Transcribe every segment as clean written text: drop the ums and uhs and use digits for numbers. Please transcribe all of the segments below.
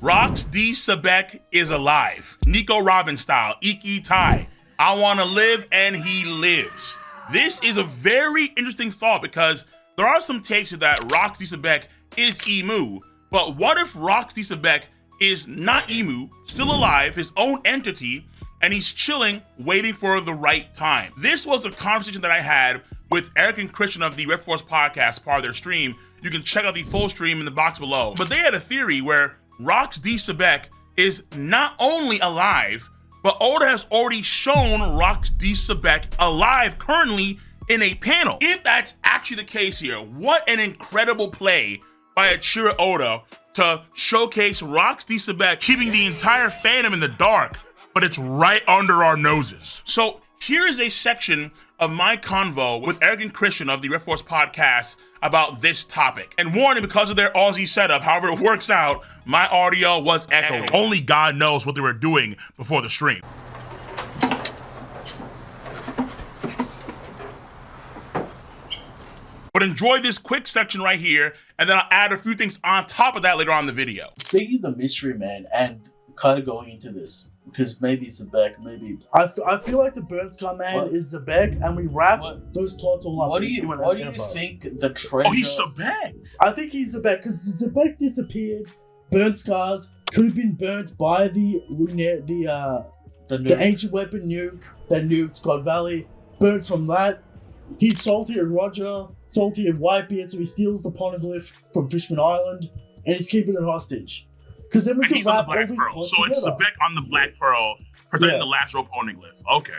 Rox D. Xebec is alive. Nico Robin style. Iki Tai. I want to live and he lives. This is a very interesting thought because there are some takes that Rox D. Xebec is Emu, but what if Rox D. Xebec is not Emu, still alive, his own entity, and he's chilling, waiting for the right time? This was a conversation that I had with Eric and Christian of the Red Force podcast, part of their stream. You can check out the full stream in the box below. But they had a theory where Rox D. Xebec is not only alive, but Oda has already shown Rox D. Xebec alive currently in a panel. If that's actually the case here, what an incredible play by Eiichiro Oda to showcase Rox D. Xebec keeping the entire fandom in the dark, but it's right under our noses. So here is a section of my convo with Eric and Christian of the Red Force podcast about this topic. And warning, because of their Aussie setup, however it works out, my audio was echoing. Only God knows what they were doing before the stream. But enjoy this quick section right here, and then I'll add a few things on top of that later on in the video. Speaking of the mystery man, and kind of going into this, because maybe Xebec, maybe... I feel like the Burnt Scar Man is Xebec, and we wrap those plots all up. What do you think the treasure... Oh, he's Xebec! I think he's Xebec, because Xebec disappeared. Burnt Scars could have been burnt by the ancient weapon nuke that nuked God Valley. Burnt from that. He's salty at Roger, salty at Whitebeard, so he steals the poneglyph from Fishman Island, and he's keeping it hostage. Because then we can wrap all these plots together. So it's Xebec on the Black Pearl, protecting the last row poneglyph. Okay.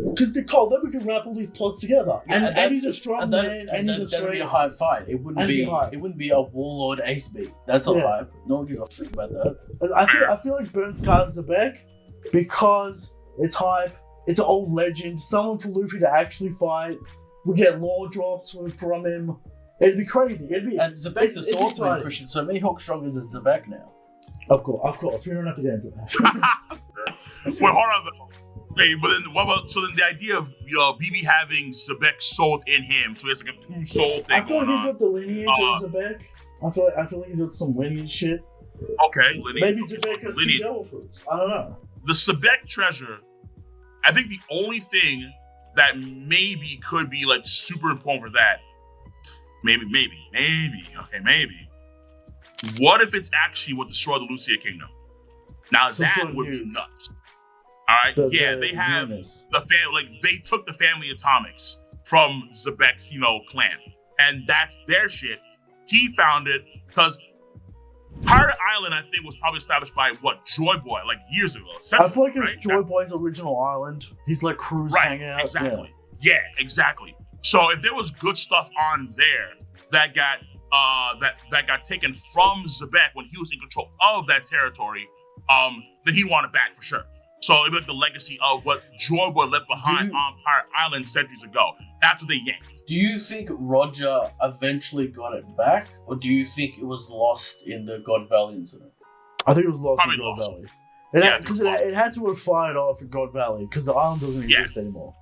Because they're cold, then we can wrap all these plots together. And he's a strong man, and he's a that'd be a hype fight. It wouldn't be a Warlord Ace beat. That's a hype. No one gives a fuck about that. I feel like Burnt Scars Xebec because it's hype. It's an old legend. Someone for Luffy to actually fight. We get lore drops from him. It'd be crazy. And Xebec's a swordsman, Christian, so Mihawk Strongers is Xebec now. Of course. We don't have to get into that. Wait, hold on. Wait, but then what about? So then the idea of BB having Xebec soul in him, so it's like a two-soul thing. I feel like he's got the lineage of Xebec. I feel like he's got some lineage shit. Okay, lineage. Maybe Xebec has two devil fruits. I don't know. The Xebec treasure. I think the only thing that maybe could be like super important for that, maybe. What if it's actually what destroyed the Lucia Kingdom? Now that would be nuts. All right, they have the family. Like they took the family atomics from Xebec's, clan, and that's their shit. He found it because Pirate Island, I think, was probably established by Joy Boy, like years ago. I feel like it's Joy Boy's original island. He's like Crew's hanging out. Exactly. Yeah, exactly. So if there was good stuff on there that got that got taken from Xebec when he was in control of that territory, then he wanted back for sure. So it'd be like the legacy of what Joy Boy left behind on Pirate Island centuries ago. That's what they yanked. Do you think Roger eventually got it back, or do you think it was lost in the God Valley incident? I think it was lost in God Valley. Because it had to have fired off in God Valley, because the island doesn't exist anymore.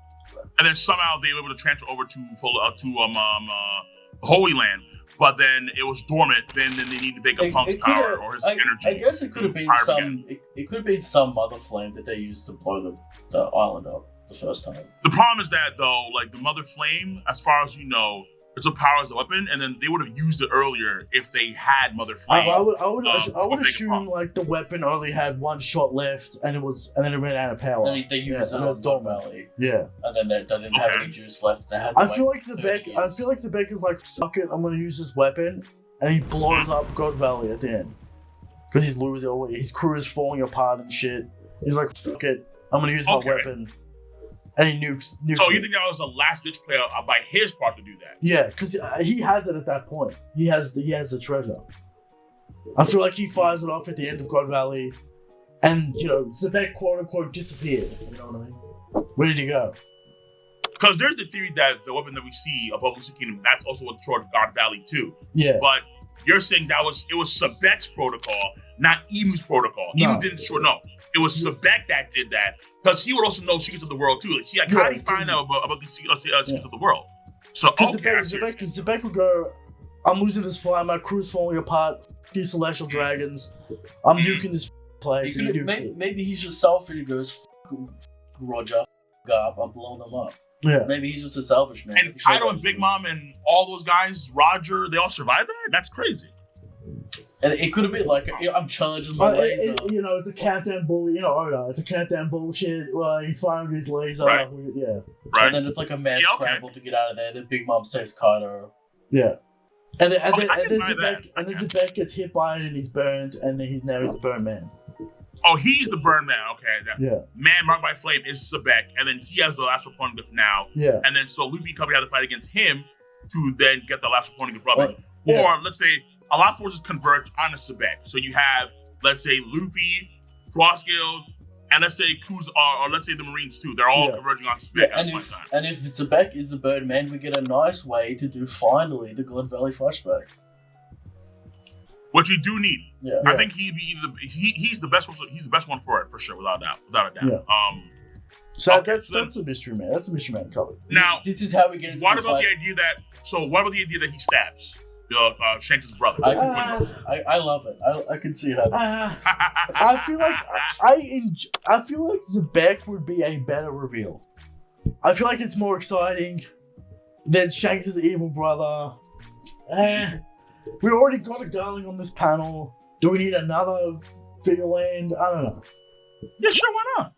And then somehow they were able to transfer over to Holy Land, but then it was dormant. Then they needed to make a pump's power or his energy. I guess it could have been it could have been some mother flame that they used to blow the island up the first time. The problem is that though, like the mother flame, as far as you know, it's a power as a weapon, and then they would have used it earlier if they had mother flame. I would assume like the weapon only had one shot left, and then it ran out of power. And they used it on God Valley. Yeah. And then they didn't have any juice left. They had I feel like Xebec is like, fuck it, I'm gonna use this weapon, and he blows up God Valley at the end because he's losing. His crew is falling apart and shit. He's like, fuck it, I'm gonna use my weapon. And he nukes So you think that was a last-ditch play by his part to do that? Yeah, because he has it at that point. He has the treasure. I feel like he fires it off at the end of God Valley, and Xebec quote-unquote disappeared. You know what I mean? Where did he go? Because there's the theory that the weapon that we see above Lucia Kingdom, that's also what destroyed God Valley too. Yeah. But you're saying it was Xebec's protocol, not Emu's protocol. No. Emu didn't destroy. No, it was Xebec that did that. Because he would also know secrets of the world too. Like, how did he find out about these secrets of the world? So Xebec would go, I'm losing this fight, my crew's falling apart, these celestial dragons. I'm nuking this place. And he nukes it. Maybe he's just selfish and goes, Roger, up, I'll blow them up. Yeah. Maybe he's just a selfish man. And Kaido and Big Mom and all those guys, Roger, they all survived that? That's crazy. And it could have been like, I'm charging my laser. It's a countdown bull. Oda. It's a countdown bullshit. Well, he's firing his laser. Right. Yeah. Right. And then it's like a mad scramble to get out of there. Then Big Mom saves Kaido. Yeah. And then Xebec Xebec gets hit by it and he's burned, and then he's the burn man. Oh, he's the burn man. Okay. Yeah. Man marked by flame is Xebec, and then he has the last opponent gift now. Yeah. And then so Luffy and company have to fight against him to then get the last opponent gift from him. Yeah. Or let's say a lot of forces converge on a Xebec. So you have, let's say, Luffy, Cross Guild, and let's say Kuz, or let's say the Marines too. They're all converging on Xebec at one time. And if Xebec is the Birdman, we get a nice way to do finally the God Valley flashback. Which we do need. Yeah. I think he's the best one. He's the best one for it, for sure, without a doubt. Yeah. So that's the mystery man. That's the mystery man covered. Now, this is how we get into what the about fight. the idea that? What about the idea that he stabs Shanks' brother? I love it. I can see it happening. I feel like I feel like Xebec would be a better reveal. I feel like it's more exciting than Shanks' evil brother. We already got a Garling on this panel. Do we need another Figureland? I don't know. Yeah, sure, why not?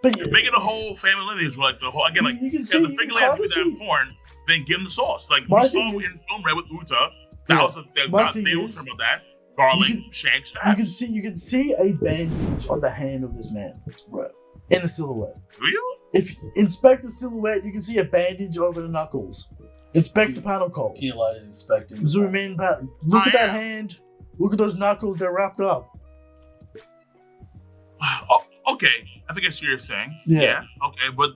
But Make it a whole family lineage, like the whole again, like you can the see, Figureland has to be that important. Then give him the sauce. Like My we saw thing in is- Film Red with Uta. That was they My was thing talking is, about that. Garland, Shanks, that. you can see a bandage on the hand of this man, Right. in the silhouette. Do you? If inspect the silhouette, you can see a bandage over the knuckles. Inspect the panel call. KingOfLightning is inspecting. Zoom in, look at that hand. Look at those knuckles. They're wrapped up. Oh, okay, I think I see what you're saying. Yeah. Okay, but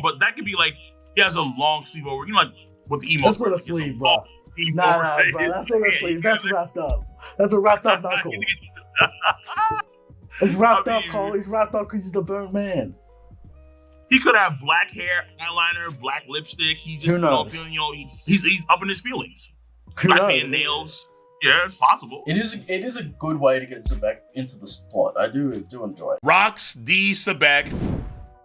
but that could be like he has a long sleeve over. Like with the emo. That's not a sleeve, bro. Nah, bro. That's not a sleeve. That's wrapped up. That's a wrapped up knuckle. It's wrapped up, Cole. He's wrapped up because he's the burnt man. He could have black hair, eyeliner, black lipstick. He just Who knows? He's up in his feelings. Who Black knows? hand nails. Yeah, it's possible. It is a good way to get Xebec into the plot. I do enjoy it. Rox D. Xebec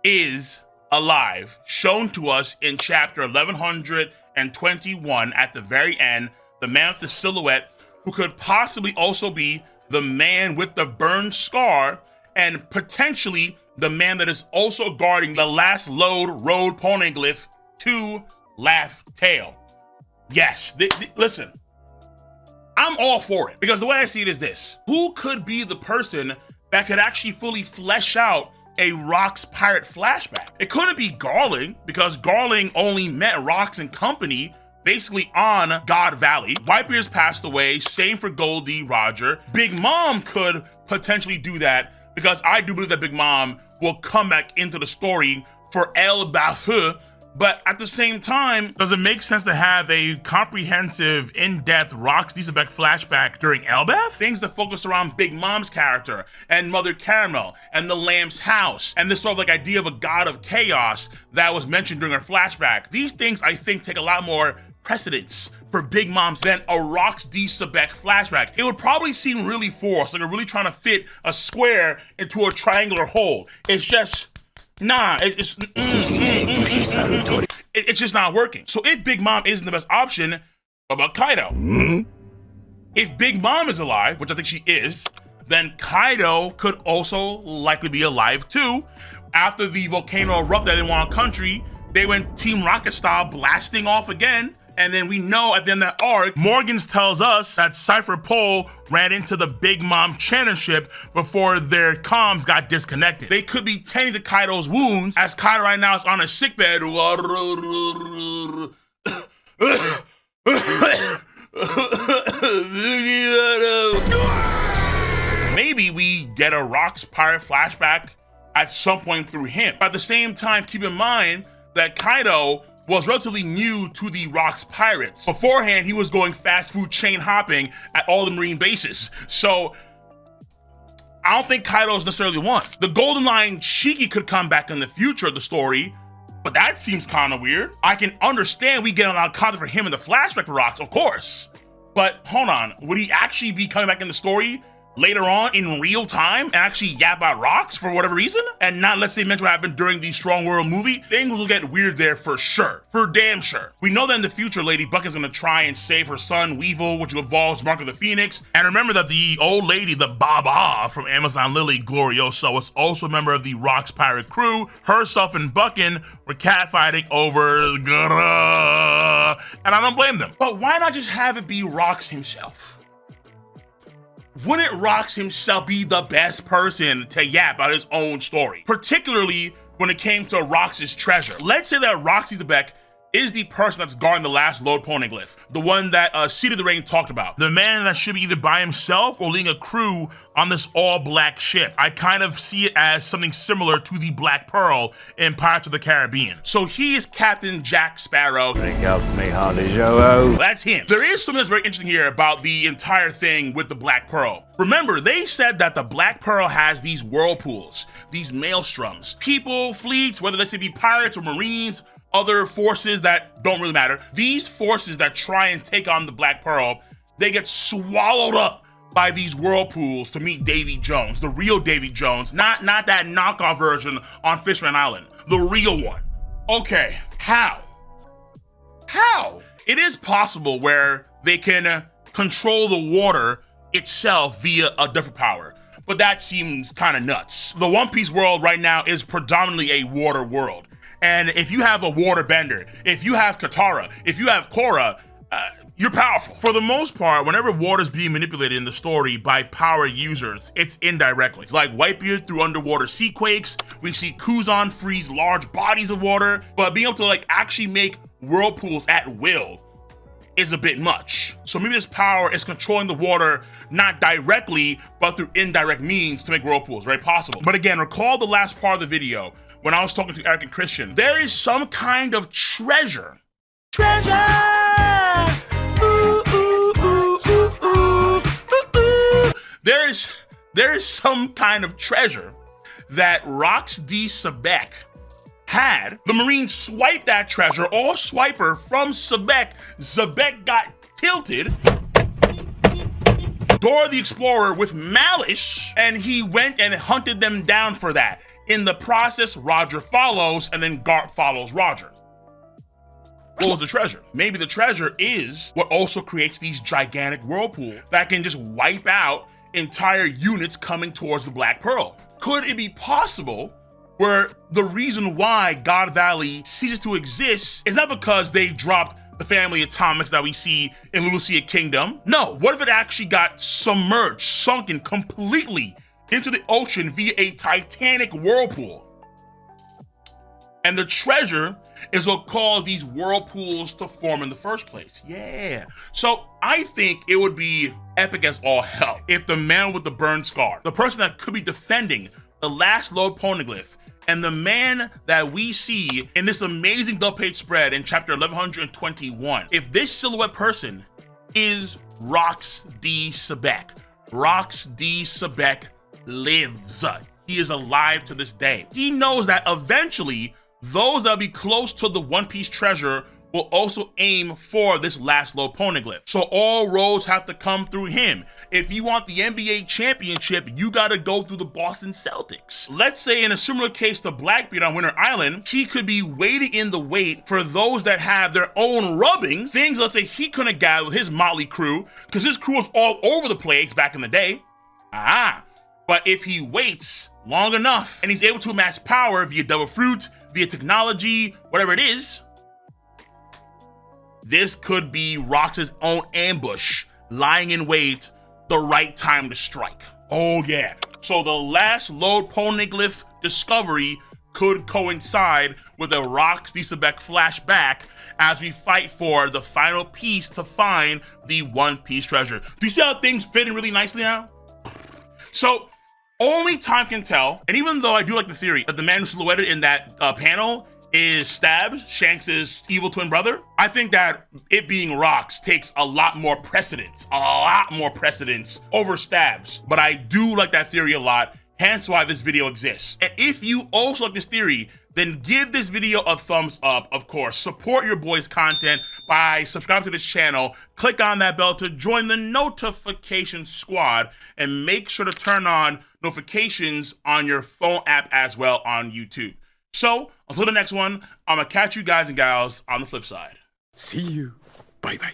is alive, shown to us in chapter 1121 at the very end, the man with the silhouette, who could possibly also be the man with the burned scar, and potentially the man that is also guarding the last road poneglyph to Laugh Tale. Yes, listen, I'm all for it, because the way I see it is this: who could be the person that could actually fully flesh out a Rox pirate flashback? It couldn't be Garling, because Garling only met Rox and company basically on God Valley. Whitebeard's passed away, same for Goldie, Roger. Big Mom could potentially do that, because I do believe that Big Mom will come back into the story for El Bafeu. But at the same time, does it make sense to have a comprehensive, in-depth Rox D. Xebec flashback during Elbaf? Things that focus around Big Mom's character, and Mother Caramel, and the Lamb's house, and this sort of like idea of a god of chaos that was mentioned during her flashback. These things, I think, take a lot more precedence for Big Mom's than a Rox D. Xebec flashback. It would probably seem really forced, like they're really trying to fit a square into a triangular hole. It's just... Nah, it's just not working. So if Big Mom isn't the best option, what about Kaido? If Big Mom is alive, which I think she is, then Kaido could also likely be alive too. After the volcano erupted in Wano Country, they went Team Rocket style blasting off again. And then we know at the end of that arc, Morgans tells us that Cypher Pole ran into the Big Mom Channel ship before their comms got disconnected. They could be tending to Kaido's wounds, as Kaido right now is on a sickbed. Maybe we get a Rox pirate flashback at some point through him. At the same time, keep in mind that Kaido was relatively new to the Rox pirates. Beforehand, he was going fast food chain hopping at all the marine bases. So I don't think Kaido is necessarily one. The Golden Line Shiki could come back in the future of the story, but that seems kind of weird. I can understand we get a lot of content for him in the flashback for Rox, of course. But hold on, would he actually be coming back in the story later on in real time and actually yap about rocks for whatever reason? And not, let's say, mention what happened during the Strong World movie? Things will get weird there for sure. For damn sure. We know that in the future, Lady Bucket's gonna try and save her son, Weevil, which evolves Mark of the Phoenix. And remember that the old lady, the Baba from Amazon Lily, Gloriosa, was also a member of the Rocks pirate crew. Herself and Buckin were catfighting over and I don't blame them. But why not just have it be Rocks himself? Wouldn't Rocks himself be the best person to yap about his own story? Particularly when it came to Rocks' treasure. Let's say that Roxy Xebec is the person that's guarding the last lode poneglyph, the one that Seed of the Ring talked about. The man that should be either by himself or leading a crew on this all-black ship. I kind of see it as something similar to the Black Pearl in Pirates of the Caribbean. So he is Captain Jack Sparrow. Drink up me hearty Joe. That's him. There is something that's very interesting here about the entire thing with the Black Pearl. Remember, they said that the Black Pearl has these whirlpools, these maelstroms. People, fleets, whether they be pirates or marines, other forces that don't really matter. These forces that try and take on the Black Pearl, they get swallowed up by these whirlpools to meet Davy Jones, the real Davy Jones, not that knockoff version on Fishman Island, the real one. Okay, how? How? It is possible where they can control the water itself via a different power, but that seems kind of nuts. The One Piece world right now is predominantly a water world. And if you have a water bender, if you have Katara, if you have Korra, you're powerful. For the most part, whenever water is being manipulated in the story by power users, it's indirectly. It's like Whitebeard through underwater sea quakes. We see Kuzan freeze large bodies of water, but being able to like actually make whirlpools at will is a bit much. So maybe this power is controlling the water not directly, but through indirect means to make whirlpools, very possible. But again, recall the last part of the video when I was talking to Eric and Christian. There is some kind of treasure. Treasure! Ooh, ooh, ooh, ooh, ooh, ooh, ooh. There is some kind of treasure that Rox D. Xebec had. The Marines swiped that treasure, or swiper from Xebec. Xebec got tilted. Dora the Explorer with malice, and he went and hunted them down for that. In the process, Roger follows, and then Garp follows Roger. What was the treasure? Maybe the treasure is what also creates these gigantic whirlpools that can just wipe out entire units coming towards the Black Pearl. Could it be possible where the reason why God Valley ceases to exist is not because they dropped the family atomics that we see in Lucia Kingdom? No, what if it actually got submerged, sunken completely into the ocean via a titanic whirlpool? And the treasure is what caused these whirlpools to form in the first place. Yeah. So I think it would be epic as all hell if the man with the burn scar, the person that could be defending the last lode poneglyph, and the man that we see in this amazing double page spread in chapter 1121, if this silhouette person is Rox D. Xebec, Rox D. Xebec lives. He is alive to this day. He knows that eventually those that'll be close to the One Piece treasure will also aim for this last lode poneglyph. So all roads have to come through him. If you want the NBA championship, you gotta go through the Boston Celtics. Let's say in a similar case to Blackbeard on Winter Island, he could be waiting in the wait for those that have their own rubbings, things let's say he couldn't gather with his motley crew, because his crew was all over the place back in the day. But if he waits long enough and he's able to amass power via double fruit, via technology, whatever it is, this could be Rox's own ambush, lying in wait, the right time to strike. Oh yeah. So the last lode poneglyph discovery could coincide with a Rox D. Xebec flashback as we fight for the final piece to find the One Piece treasure. Do you see how things fit in really nicely now? So only time can tell, and even though I do like the theory that the man who silhouetted in that panel is Stabs, Shanks' evil twin brother, I think that it being Rox takes a lot more precedence over Stabs. But I do like that theory a lot, hence why this video exists. And if you also like this theory, then give this video a thumbs up, of course. Support your boy's content by subscribing to this channel. Click on that bell to join the notification squad, and make sure to turn on notifications on your phone app as well on YouTube. So, until the next one, I'm gonna catch you guys and gals on the flip side. See you. Bye bye.